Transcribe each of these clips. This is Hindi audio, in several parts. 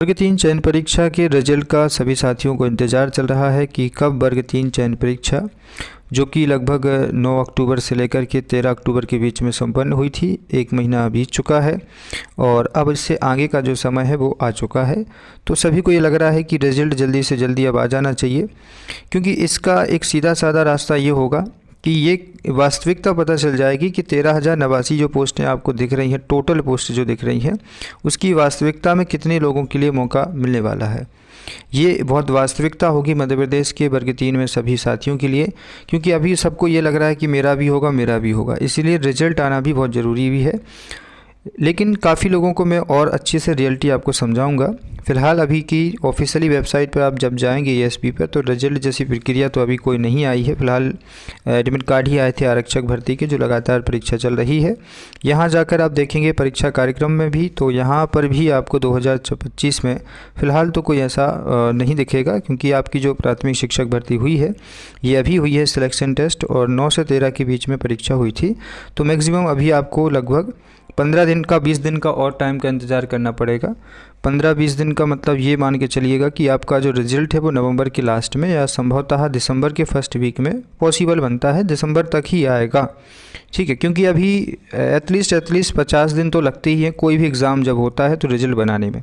वर्ग 3 चयन परीक्षा के रिजल्ट का सभी साथियों को इंतज़ार चल रहा है कि कब वर्ग 3 चयन परीक्षा, जो कि लगभग 9 अक्टूबर से लेकर के 13 अक्टूबर के बीच में संपन्न हुई थी, 1 महीना बीत चुका है और अब इससे आगे का जो समय है वो आ चुका है। तो सभी को ये लग रहा है कि रिजल्ट जल्दी से जल्दी अब आ जाना चाहिए, क्योंकि इसका एक सीधा साधा रास्ता ये होगा कि ये वास्तविकता पता चल जाएगी कि 13,089 जो पोस्टें आपको दिख रही हैं, टोटल पोस्ट जो दिख रही हैं, उसकी वास्तविकता में कितने लोगों के लिए मौका मिलने वाला है। ये बहुत वास्तविकता होगी मध्य प्रदेश के वर्ग 3 में सभी साथियों के लिए, क्योंकि अभी सबको ये लग रहा है कि मेरा भी होगा, इसीलिए रिजल्ट आना भी बहुत ज़रूरी भी है। लेकिन काफ़ी लोगों को मैं और अच्छे से रियलिटी आपको समझाऊंगा। फ़िलहाल अभी की ऑफिशियली वेबसाइट पर आप जब जाएंगे एएसपी पर, तो रिजल्ट जैसी प्रक्रिया तो अभी कोई नहीं आई है। फ़िलहाल एडमिट कार्ड ही आए थे आरक्षक भर्ती के, जो लगातार परीक्षा चल रही है। यहाँ जाकर आप देखेंगे परीक्षा कार्यक्रम में भी, तो यहाँ पर भी आपको 2025 में फ़िलहाल तो कोई ऐसा नहीं दिखेगा, क्योंकि आपकी जो प्राथमिक शिक्षक भर्ती हुई है ये अभी हुई है सिलेक्शन टेस्ट, और 9 से 13 के बीच में परीक्षा हुई थी। तो मैक्सिमम अभी आपको लगभग 15 दिन का 20 दिन का और टाइम का इंतज़ार करना पड़ेगा। 15-20 दिन का मतलब ये मान के चलिएगा कि आपका जो रिज़ल्ट है वो नवंबर के लास्ट में या संभवतः दिसंबर के फर्स्ट वीक में पॉसिबल बनता है, दिसंबर तक ही आएगा। ठीक है, क्योंकि अभी एटलीस्ट 50 दिन तो लगते ही हैं कोई भी एग्ज़ाम जब होता है तो रिज़ल्ट बनाने में।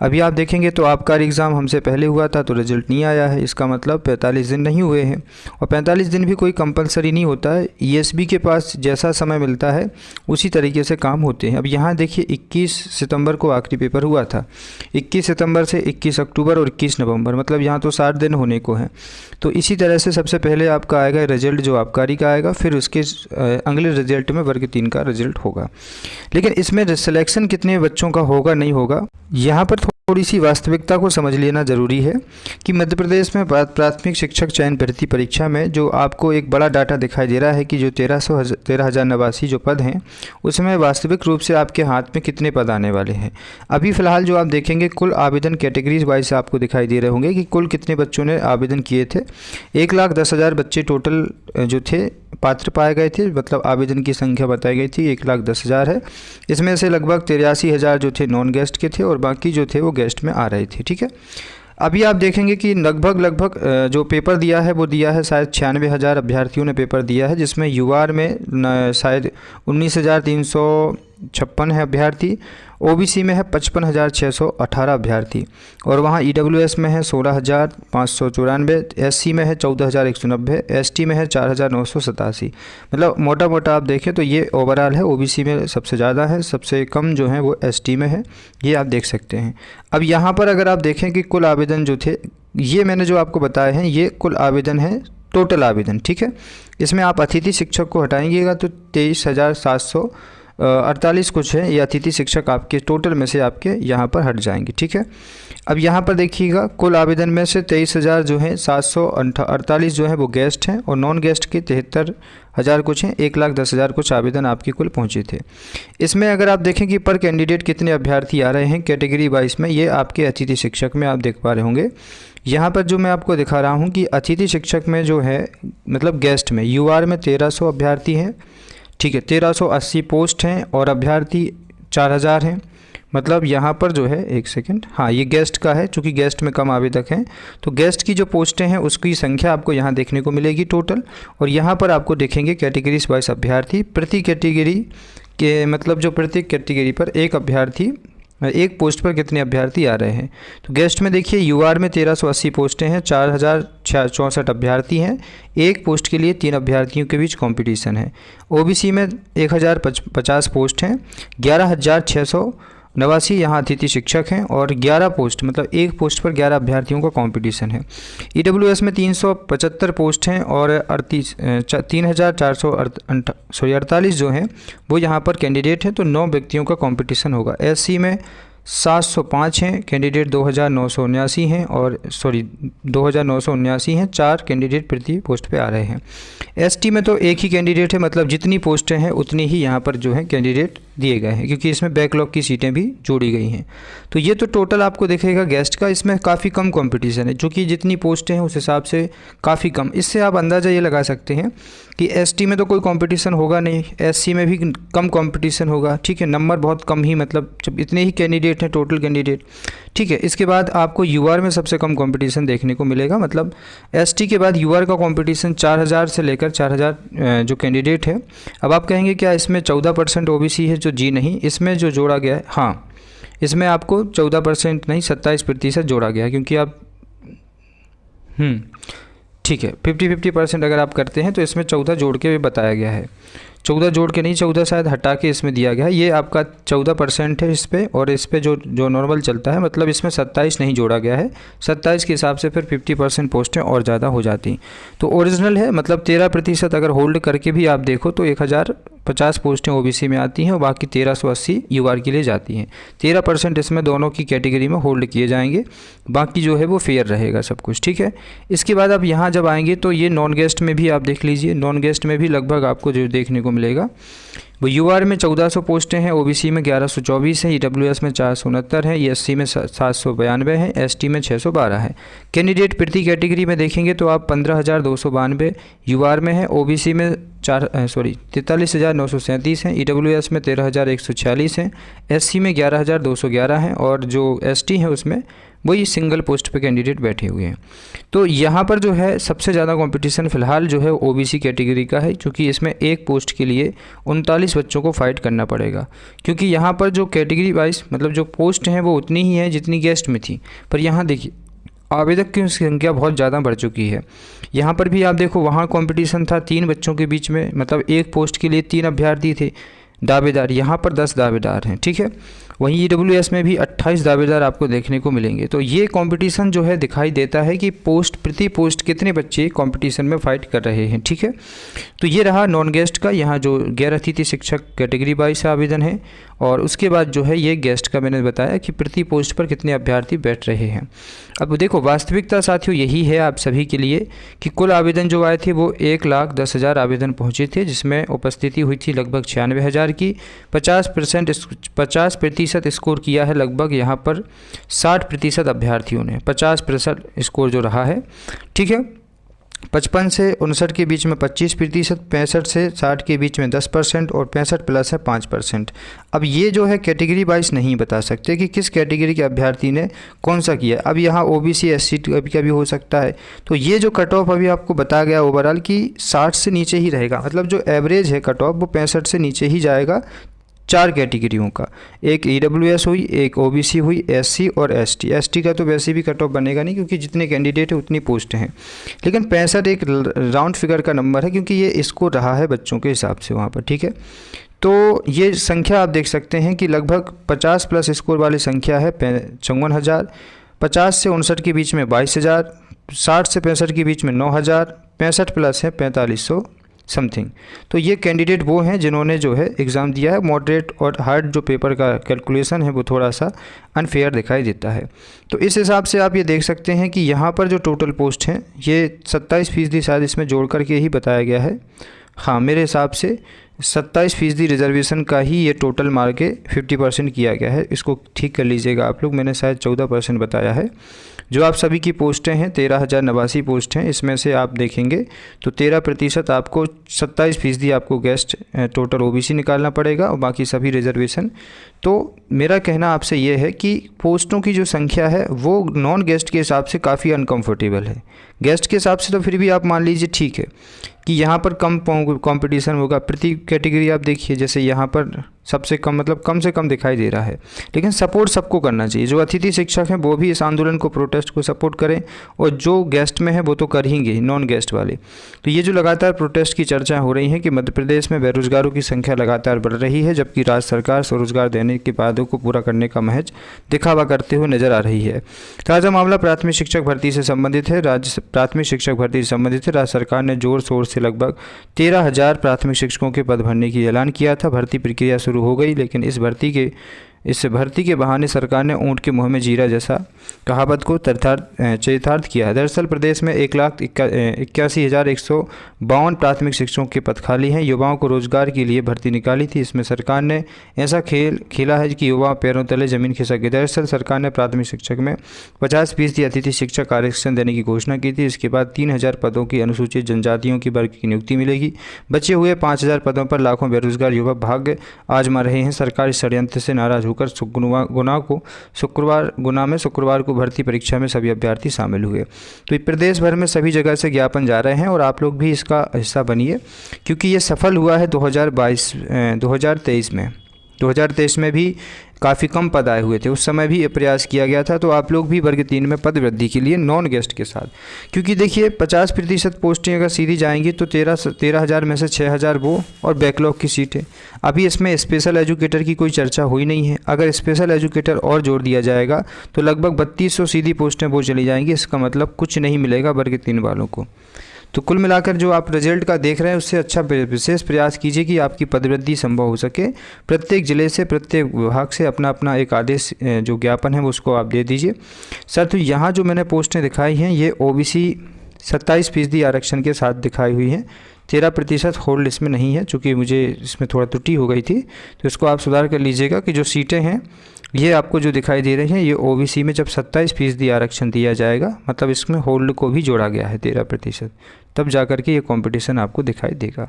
अभी आप देखेंगे तो आबकारी एग्ज़ाम हमसे पहले हुआ था तो रिज़ल्ट नहीं आया है, इसका मतलब 45 दिन नहीं हुए हैं, और 45 दिन भी कोई कंपलसरी नहीं होता है। ईएसबी के पास जैसा समय मिलता है उसी तरीके से काम होते हैं। अब यहाँ देखिए 21 सितंबर को आखिरी पेपर हुआ था, 21 सितंबर से 21 अक्टूबर और 21 नवंबर, मतलब यहाँ तो 60 दिन होने को हैं। तो इसी तरह से सबसे पहले आपका आएगा रिजल्ट जो आबकारी का आएगा, फिर उसके अगले रिजल्ट में वर्ग 3 का रिजल्ट होगा। लेकिन इसमें सिलेक्शन कितने बच्चों का होगा नहीं होगा, यहाँ पर थोड़ी सी वास्तविकता को समझ लेना ज़रूरी है कि मध्य प्रदेश में प्राथमिक शिक्षक चयन भर्ती परीक्षा में जो आपको एक बड़ा डाटा दिखाई दे रहा है कि जो 13,089 जो पद हैं उसमें वास्तविक रूप से आपके हाथ में कितने पद आने वाले हैं। अभी फ़िलहाल जो आप देखेंगे कुल आवेदन कैटेगरीज वाइज आपको दिखाई दे रहे होंगे कि कुल कितने बच्चों ने आवेदन किए थे। 1,10,000 बच्चे टोटल जो थे पात्र पाए गए थे, मतलब आवेदन की संख्या बताई गई थी 1,10,000 है। इसमें से लगभग 83,000 जो थे नॉन गेस्ट के थे और बाकी जो थे वो गेस्ट में आ रहे थे। ठीक है, अभी आप देखेंगे कि लगभग जो पेपर दिया है वो दिया है शायद 96,000 अभ्यर्थियों ने पेपर दिया है, जिसमें यूआर में शायद 19,356 है अभ्यर्थी, ओबीसी में है 55,618 अभ्यर्थी, और वहाँ ईडब्ल्यूएस में है 16,594, एससी में है 14,190, एसटी में है 4,987। मतलब मोटा मोटा आप देखें तो ये ओवरऑल है, ओबीसी में सबसे ज़्यादा है, सबसे कम जो है वो एसटी में है, ये आप देख सकते हैं। अब यहाँ पर अगर आप देखें कि कुल आवेदन जो थे, ये मैंने जो आपको बताए हैं ये कुल आवेदन है, टोटल आवेदन। ठीक है, इसमें आप अतिथि शिक्षक को हटाएंगेगा तो 23,748 कुछ है, ये अतिथि शिक्षक आपके टोटल में से आपके यहाँ पर हट जाएंगे। ठीक है, अब यहाँ पर देखिएगा कुल आवेदन में से 23,000 जो है 748 जो है वो गेस्ट हैं, और नॉन गेस्ट के 73,000 कुछ हैं, 1,10,000 कुछ आवेदन आपके कुल पहुँचे थे। इसमें अगर आप देखें कि पर कैंडिडेट कितने अभ्यर्थी आ रहे हैं कैटेगरी वाइज में, ये आपके अतिथि शिक्षक में आप देख पा रहे होंगे। यहाँ पर जो मैं आपको दिखा रहा हूँ कि अतिथि शिक्षक में जो है मतलब गेस्ट में यूआर में 1,300 अभ्यर्थी हैं। ठीक है, 1,380 पोस्ट हैं और अभ्यर्थी 4,000 हैं। मतलब यहाँ पर जो है एक सेकंड, हाँ ये गेस्ट का है, चूँकि गेस्ट में कम आवेदक हैं तो गेस्ट की जो पोस्टें हैं उसकी संख्या आपको यहाँ देखने को मिलेगी टोटल, और यहाँ पर आपको देखेंगे कैटेगरीज वाइज अभ्यर्थी प्रति कैटेगरी के, मतलब जो प्रत्येक कैटेगरी पर एक अभ्यर्थी एक पोस्ट पर कितने अभ्यर्थी आ रहे हैं। तो गेस्ट में देखिए यूआर में 1,380 पोस्टें हैं, 4,064 अभ्यर्थी हैं, एक पोस्ट के लिए 3 अभ्यर्थियों के बीच कंपटीशन है। ओबीसी में 1,050 पोस्ट हैं, 11,689 यहाँ अतिथि शिक्षक हैं, और 11 पोस्ट मतलब एक पोस्ट पर 11 अभ्यर्थियों का कंपटीशन है। ईडब्ल्यूएस में 375 पोस्ट हैं और 3,448 जो हैं वो यहाँ पर कैंडिडेट हैं, तो 9 व्यक्तियों का कंपटीशन होगा। एससी में 705 हैं कैंडिडेट, 2,979 हैं, और 2,979 हैं, 4 कैंडिडेट प्रति पोस्ट पे आ रहे हैं। एसटी में तो एक ही कैंडिडेट है, मतलब जितनी पोस्टें हैं उतनी ही यहाँ पर जो है कैंडिडेट दिए गए हैं, क्योंकि इसमें बैकलॉग की सीटें भी जोड़ी गई हैं। तो ये तो टोटल आपको दिखेगा गेस्ट का। इसमें काफ़ी कम कंपटीशन है, चूँकि जितनी पोस्टें हैं उस हिसाब से काफ़ी कम। इससे आप अंदाज़ा ये लगा सकते हैं कि एसटी में तो कोई कंपटीशन होगा नहीं, एससी में भी कम कंपटीशन होगा, ठीक है, नंबर बहुत कम ही, मतलब जब इतने ही कैंडिडेट हैं टोटल कैंडिडेट, ठीक है। इसके बाद आपको यूआर में सबसे कम कंपटीशन देखने को मिलेगा, मतलब एसटी के बाद यूआर का कंपटीशन 4000 से लेकर 4000 जो कैंडिडेट है। अब आप कहेंगे क्या इसमें 14% ओबीसी है? जो जी नहीं, इसमें जो जोड़ा गया है, हाँ, इसमें आपको 14% नहीं 27% जोड़ा गया है, क्योंकि आप ठीक है 50-50% अगर आप करते हैं तो इसमें 14 जोड़ के भी बताया गया है। 14 जोड़ के नहीं, 14 शायद हटा के इसमें दिया गया है। ये आपका 14% है इस पर, और इस पर जो नॉर्मल चलता है, मतलब इसमें 27 नहीं जोड़ा गया है। 27 के हिसाब से फिर 50% पोस्टें और ज़्यादा हो जाती। तो ओरिजिनल है, मतलब 13% अगर होल्ड करके भी आप देखो तो 1050 पोस्टें ओबीसी में आती हैं और बाकी 1380 यूआर के लिए जाती हैं। 13% इसमें दोनों की कैटेगरी में होल्ड किए जाएंगे, बाकी जो है वो फेयर रहेगा सब कुछ, ठीक है। इसके बाद आप यहाँ जब आएंगे तो ये नॉन गेस्ट में भी आप देख लीजिए, नॉन गेस्ट में भी लगभग आपको जो देखने को मिलेगा वो यूआर में 1400 पोस्टें हैं, ओबीसी में 1124 हैं, ईडब्ल्यूएस में 469 हैं, ईएससी में 792 हैं, एसटी में 612 है। कैंडिडेट प्रति कैटेगरी में देखेंगे तो आप 15,292 यूआर में है, ओबीसी में 43,937 हैं, ईडब्ल्यूएस में 13,146 हैं, एससी में 11,211 हैं, और जो एसटी है उसमें वही सिंगल पोस्ट पे कैंडिडेट बैठे हुए हैं। तो यहाँ पर जो है सबसे ज़्यादा कंपटीशन फ़िलहाल जो है ओबीसी कैटेगरी का है, क्योंकि इसमें एक पोस्ट के लिए 39 बच्चों को फाइट करना पड़ेगा, क्योंकि यहाँ पर जो कैटेगरी वाइज मतलब जो पोस्ट हैं वो उतनी ही है जितनी गेस्ट में थी। पर यहाँ देखिए आवेदक की संख्या बहुत ज़्यादा बढ़ चुकी है। यहाँ पर भी आप देखो, वहाँ कंपटीशन था 3 बच्चों के बीच में, मतलब एक पोस्ट के लिए 3 अभ्यर्थी थे दावेदार, यहाँ पर 10 दावेदार हैं, ठीक है। वहीं ईडब्ल्यूएस में भी 28 दावेदार आपको देखने को मिलेंगे। तो ये कंपटीशन जो है दिखाई देता है कि पोस्ट प्रति पोस्ट कितने बच्चे कंपटीशन में फाइट कर रहे हैं, ठीक है। तो ये रहा नॉन गेस्ट का, यहाँ जो गैर अतिथि शिक्षक कैटेगरी वाइज आवेदन है, और उसके बाद जो है ये गेस्ट का मैंने बताया कि प्रति पोस्ट पर कितने अभ्यर्थी बैठ रहे हैं। अब देखो वास्तविकता साथियों यही है आप सभी के लिए कि कुल आवेदन जो आए थे वो 1,10,000 आवेदन पहुँचे थे, जिसमें उपस्थिति हुई थी लगभग 96,000 की। 50% स्कोर किया है लगभग यहाँ पर 60% अभ्यर्थियों ने, 50% स्कोर जो रहा है, ठीक है। 55 से 59 के बीच में 25%, 65 से 60 के बीच में 10% और 65 प्लस है 5%। अब ये जो है कैटेगरी वाइज नहीं बता सकते कि किस कैटेगरी के अभ्यर्थी ने कौन सा किया। अब यहाँ ओबीसी एससी का भी हो सकता है। तो ये जो कट ऑफ अभी आपको बताया गया ओवरऑल कि 60 से नीचे ही रहेगा, मतलब जो एवरेज है कट ऑफ वो 65 से नीचे ही जाएगा 4 कैटेगरियों का। एक ईडब्ल्यूएस हुई, एक ओबीसी हुई, एससी और एसटी। एसटी का तो वैसे भी कट ऑफ बनेगा नहीं, क्योंकि जितने कैंडिडेट हैं उतनी पोस्ट हैं, लेकिन 65 एक राउंड फिगर का नंबर है, क्योंकि ये स्कोर रहा है बच्चों के हिसाब से वहाँ पर, ठीक है। तो ये संख्या आप देख सकते हैं कि लगभग 50 प्लस स्कोर वाली संख्या है 54,000, 50 से 59 के बीच में 22,000, 60 से 65 के बीच में 9,000, 65 प्लस है 4500 समथिंग। तो ये कैंडिडेट वो हैं जिन्होंने जो है एग्ज़ाम दिया है। मॉडरेट और हार्ड जो पेपर का कैलकुलेशन है वो थोड़ा सा अनफेयर दिखाई देता है। तो इस हिसाब से आप ये देख सकते हैं कि यहाँ पर जो टोटल पोस्ट हैं ये 27% शायद इसमें जोड़ करके ही बताया गया है। हाँ, मेरे हिसाब से 27% रिजर्वेशन का ही ये टोटल मार के 50% किया गया है। इसको ठीक कर लीजिएगा आप लोग, मैंने शायद 14% बताया है। जो आप सभी की पोस्टें हैं 13,089 पोस्ट हैं, इसमें से आप देखेंगे तो 13% आपको 27% आपको गेस्ट टोटल ओबीसी निकालना पड़ेगा और बाकी सभी रिजर्वेशन। तो मेरा कहना आपसे ये है कि पोस्टों की जो संख्या है वो नॉन गेस्ट के हिसाब से काफ़ी अनकम्फर्टेबल है। गेस्ट के हिसाब से तो फिर भी आप मान लीजिए ठीक है कि यहाँ पर कम कंपटीशन होगा। प्रति कैटेगरी आप देखिए, जैसे यहाँ पर सबसे कम मतलब कम से कम दिखाई दे रहा है, लेकिन सपोर्ट सबको करना चाहिए। जो अतिथि शिक्षक हैं वो भी इस आंदोलन को, प्रोटेस्ट को सपोर्ट करें, और जो गेस्ट में है वो तो कर ही नॉन गेस्ट वाले। तो ये जो लगातार प्रोटेस्ट की चर्चा हो रही है कि मध्य प्रदेश में बेरोजगारों की संख्या लगातार बढ़ रही है, जबकि राज्य सरकार स्वरोजगार देने के वादों को पूरा करने का महज दिखावा करते हुए नजर आ रही है। ताज़ा मामला प्राथमिक शिक्षक भर्ती से संबंधित है। राज्य प्राथमिक शिक्षक भर्ती से संबंधित है। राज्य सरकार ने जोर शोर से लगभग 13,000 प्राथमिक शिक्षकों के पद भरने की ऐलान किया था। भर्ती प्रक्रिया शुरू हो गई, लेकिन इस भर्ती के इस भर्ती के बहाने सरकार ने ऊंट के मुंह में जीरा जैसा कहावत को चरितार्थ किया है। दरअसल प्रदेश में 1,81,152 प्राथमिक शिक्षकों के पद खाली हैं। युवाओं को रोजगार के लिए भर्ती निकाली थी। इसमें सरकार ने ऐसा खेल खेला है कि युवा पैरों तले जमीन खिसक गई। दरअसल सरकार ने प्राथमिक शिक्षक में 50% अतिथि शिक्षक आरक्षण देने की घोषणा की थी। इसके बाद 3,000 पदों की अनुसूचित जनजातियों की वर्ग की नियुक्ति मिलेगी। बचे हुए 5,000 पदों पर लाखों बेरोजगार युवा भाग्य आजमा रहे हैं। सरकार इस षड्यंत्र से नाराज होकर गुना में शुक्रवार को भर्ती परीक्षा में सभी अभ्यर्थी शामिल हुए। तो प्रदेश भर में सभी जगह से ज्ञापन जा रहे हैं और आप लोग भी इसका हिस्सा बनिए, क्योंकि ये सफल हुआ है 2023 में। 2023 में भी काफ़ी कम पद आए हुए थे, उस समय भी ये प्रयास किया गया था। तो आप लोग भी वर्ग 3 में पद वृद्धि के लिए नॉन गेस्ट के साथ, क्योंकि देखिए 50% पोस्टें अगर सीधी जाएंगी तो 13,000 में से 6,000 वो और बैकलॉग की सीटें। अभी इसमें स्पेशल एजुकेटर की कोई चर्चा हुई नहीं है। अगर स्पेशल एजुकेटर और जोड़ दिया जाएगा तो लगभग 3200 सीधी पोस्टें वो चली जाएंगी। इसका मतलब कुछ नहीं मिलेगा वर्ग 3 वालों को। तो कुल मिलाकर जो आप रिजल्ट का देख रहे हैं उससे अच्छा विशेष प्रयास कीजिए कि आपकी पदवृद्धि संभव हो सके। प्रत्येक जिले से, प्रत्येक विभाग से अपना अपना एक आदेश जो ज्ञापन है वो उसको आप दे दीजिए। सर तो यहाँ जो मैंने पोस्टें दिखाई हैं ये OBC 27% आरक्षण के साथ दिखाई हुई हैं। 13% होल्ड इसमें नहीं है, चूँकि मुझे इसमें थोड़ा त्रुटि हो गई थी, तो इसको आप सुधार कर लीजिएगा कि जो सीटें हैं ये आपको जो दिखाई दे रही हैं ये OBC में जब 27% आरक्षण दिया जाएगा, मतलब इसमें होल्ड को भी जोड़ा गया है 13%, तब जा कर के ये कंपटीशन आपको दिखाई देगा।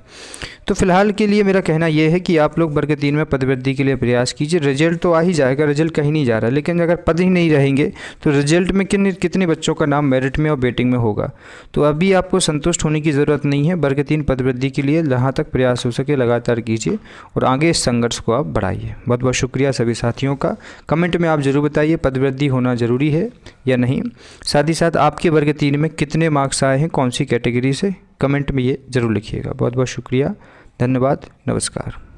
तो फिलहाल के लिए मेरा कहना ये है कि आप लोग वर्ग 3 में पदवृद्धि के लिए प्रयास कीजिए। रिजल्ट तो आ ही जाएगा, रिजल्ट कहीं नहीं जा रहा, लेकिन अगर पद ही नहीं रहेंगे तो रिजल्ट में कितने बच्चों का नाम मेरिट में और वेटिंग में होगा। तो अभी आपको संतुष्ट होने की ज़रूरत नहीं है। वर्ग 3 पदवृद्धि के लिए जहाँ तक प्रयास हो सके लगातार कीजिए और आगे इस संघर्ष को आप बढ़ाइए। बहुत बहुत शुक्रिया सभी साथियों का। कमेंट में आप ज़रूर बताइए पदवृद्धि होना ज़रूरी है या नहीं। साथ ही साथ आपके वर्ग 3 में कितने मार्क्स आए हैं, कौन सी कैटेगरी से, कमेंट में ये ज़रूर लिखिएगा। बहुत बहुत शुक्रिया, धन्यवाद, नमस्कार।